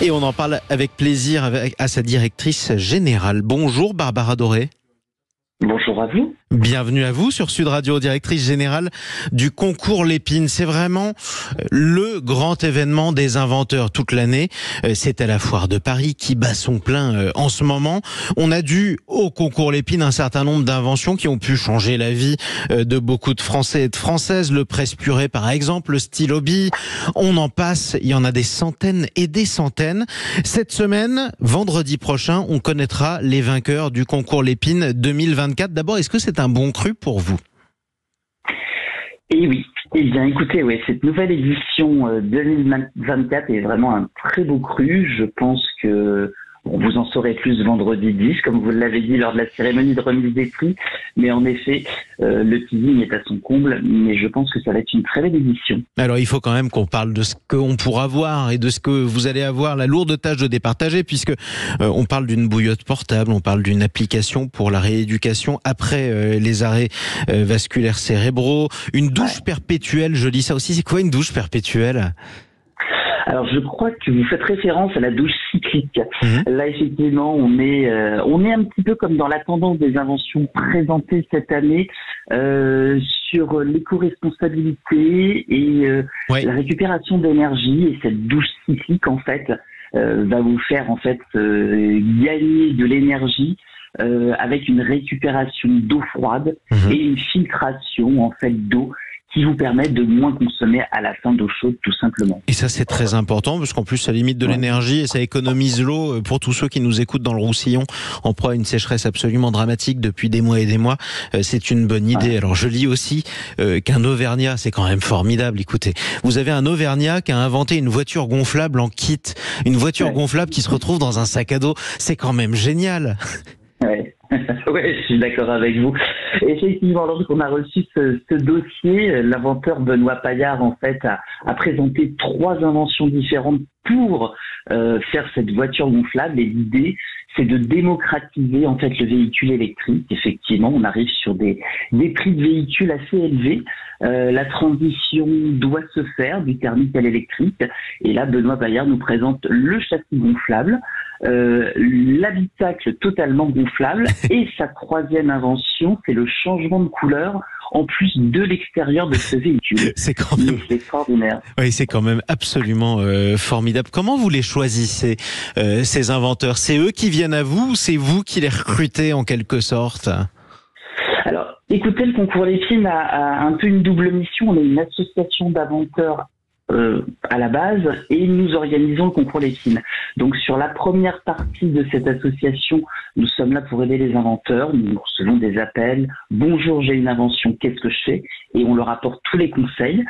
Et on en parle avec plaisir à sa directrice générale. Bonjour Barbara Doré. Bonjour à vous. Bienvenue à vous sur Sud Radio, directrice générale du concours Lépine. C'est vraiment le grand événement des inventeurs toute l'année. C'est à la Foire de Paris qui bat son plein en ce moment. On a dû au concours Lépine un certain nombre d'inventions qui ont pu changer la vie de beaucoup de Français et de Françaises. Le presse-purée par exemple, le stylo bille, on en passe. Il y en a des centaines et des centaines. Cette semaine, vendredi prochain, on connaîtra les vainqueurs du concours Lépine 2024. D'abord, est-ce que c'est un bon cru pour vous? Eh oui, eh bien écoutez, cette nouvelle édition 2024 est vraiment un très beau cru. Je pense que vous en saurez plus vendredi 10, comme vous l'avez dit lors de la cérémonie de remise des prix. Mais en effet, le teasing est à son comble, mais je pense que ça va être une très belle édition. Alors il faut quand même qu'on parle de ce qu'on pourra voir et de ce que vous allez avoir, la lourde tâche de départager, puisque on parle d'une bouillotte portable, on parle d'une application pour la rééducation après les arrêts vasculaires cérébraux, une douche perpétuelle, je lis ça aussi. C'est quoi une douche perpétuelle ? Alors je crois que vous faites référence à la douche cyclique. Là effectivement on est un petit peu comme dans la tendance des inventions présentées cette année sur l'éco-responsabilité et la récupération d'énergie, et cette douche cyclique en fait va vous faire en fait gagner de l'énergie avec une récupération d'eau froide et une filtration en fait d'eau qui vous permettent de moins consommer à la fin d'eau chaude, tout simplement. Et ça, c'est très important, parce qu'en plus, ça limite de l'énergie et ça économise l'eau pour tous ceux qui nous écoutent dans le Roussillon, en proie à une sécheresse absolument dramatique depuis des mois et des mois. C'est une bonne idée. Alors, je lis aussi qu'un Auvergnat, c'est quand même formidable. Écoutez, vous avez un Auvergnat qui a inventé une voiture gonflable en kit. Une voiture gonflable qui se retrouve dans un sac à dos. C'est quand même génial. Oui, je suis d'accord avec vous. Effectivement, lorsqu'on a reçu ce dossier, l'inventeur Benoît Paillard en fait a présenté 3 inventions différentes pour faire cette voiture gonflable. Et l'idée, c'est de démocratiser en fait le véhicule électrique. Effectivement, on arrive sur des prix de véhicules assez élevés. La transition doit se faire du thermique à l'électrique. Et là, Benoît Paillard nous présente le châssis gonflable, l'habitacle totalement gonflable, et sa 3e invention, c'est le changement de couleur en plus de l'extérieur de ce véhicule. C'est quand même extraordinaire. Oui, c'est quand même absolument formidable. Comment vous les choisissez, ces inventeurs? C'est eux qui viennent à vous ou c'est vous qui les recrutez en quelque sorte? Alors, écoutez, le concours Lépine a un peu une double mission. On est une association d'inventeurs à la base, et nous organisons le concours Lépine. Donc sur la première partie de cette association, nous sommes là pour aider les inventeurs. Nous recevons des appels: bonjour, j'ai une invention, qu'est-ce que je fais? Et on leur apporte tous les conseils.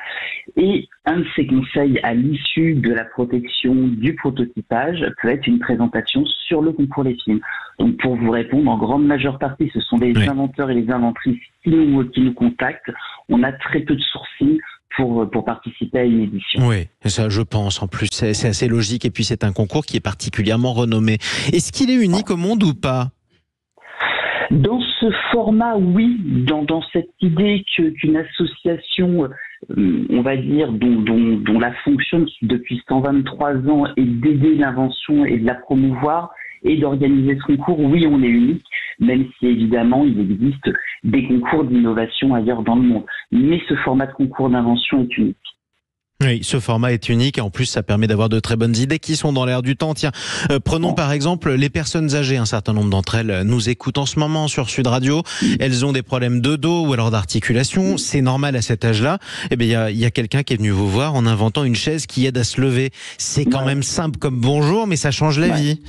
Et un de ces conseils à l'issue de la protection du prototypage peut être une présentation sur le concours Lépine. Donc pour vous répondre, en grande majeure partie, ce sont les inventeurs et les inventrices qui nous contactent. On a très peu de sourcing pour participer à une édition. Oui, ça je pense. En plus, c'est assez logique. Et puis c'est un concours qui est particulièrement renommé. Est-ce qu'il est unique au monde ou pas? Dans ce format, oui. Dans cette idée qu'une association, on va dire, dont la fonction depuis 123 ans est d'aider l'invention et de la promouvoir et d'organiser ce concours, oui, on est unique, même si évidemment il existe des concours d'innovation ailleurs dans le monde. Mais ce format de concours d'invention est unique. Oui, ce format est unique et en plus ça permet d'avoir de très bonnes idées qui sont dans l'air du temps. Tiens, prenons par exemple les personnes âgées. Un certain nombre d'entre elles nous écoutent en ce moment sur Sud Radio. Elles ont des problèmes de dos ou alors d'articulation. C'est normal à cet âge-là. Eh bien, il y a quelqu'un qui est venu vous voir en inventant une chaise qui aide à se lever. C'est quand même simple comme bonjour, mais ça change la vie.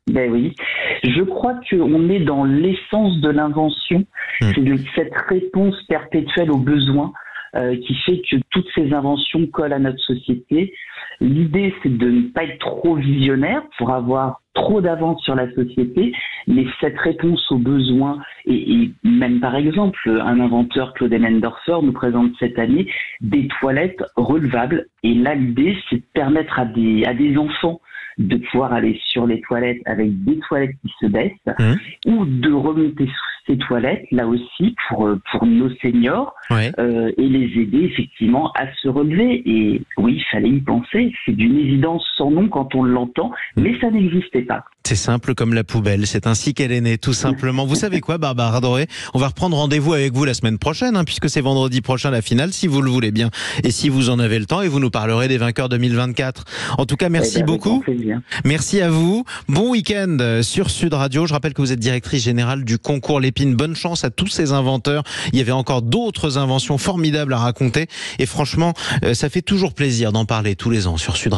Ben oui. Je crois qu'on est dans l'essence de l'invention. C'est cette réponse perpétuelle aux besoins qui fait que toutes ces inventions collent à notre société. L'idée, c'est de ne pas être trop visionnaire pour avoir trop d'avance sur la société, mais cette réponse aux besoins, et même par exemple, un inventeur, Claude Emmendorfer, nous présente cette année des toilettes relevables. Et là, l'idée, c'est de permettre à des enfants de pouvoir aller sur les toilettes avec des toilettes qui se baissent, ou de remonter ces toilettes, là aussi, pour nos seniors, Ouais. et les aider effectivement à se relever. Et oui, il fallait y penser. C'est d'une évidence sans nom quand on l'entend, mais ça n'existait pas. C'est simple comme la poubelle, c'est ainsi qu'elle est née, tout simplement. Vous savez quoi, Barbara Doré? On va reprendre rendez-vous avec vous la semaine prochaine, puisque c'est vendredi prochain la finale, si vous le voulez bien. Et si vous en avez le temps, et vous nous parlerez des vainqueurs 2024. En tout cas, merci beaucoup. Merci à vous. Bon week-end sur Sud Radio. Je rappelle que vous êtes directrice générale du concours Lépine. Bonne chance à tous ces inventeurs. Il y avait encore d'autres inventions formidables à raconter. Et franchement, ça fait toujours plaisir d'en parler tous les ans sur Sud Radio.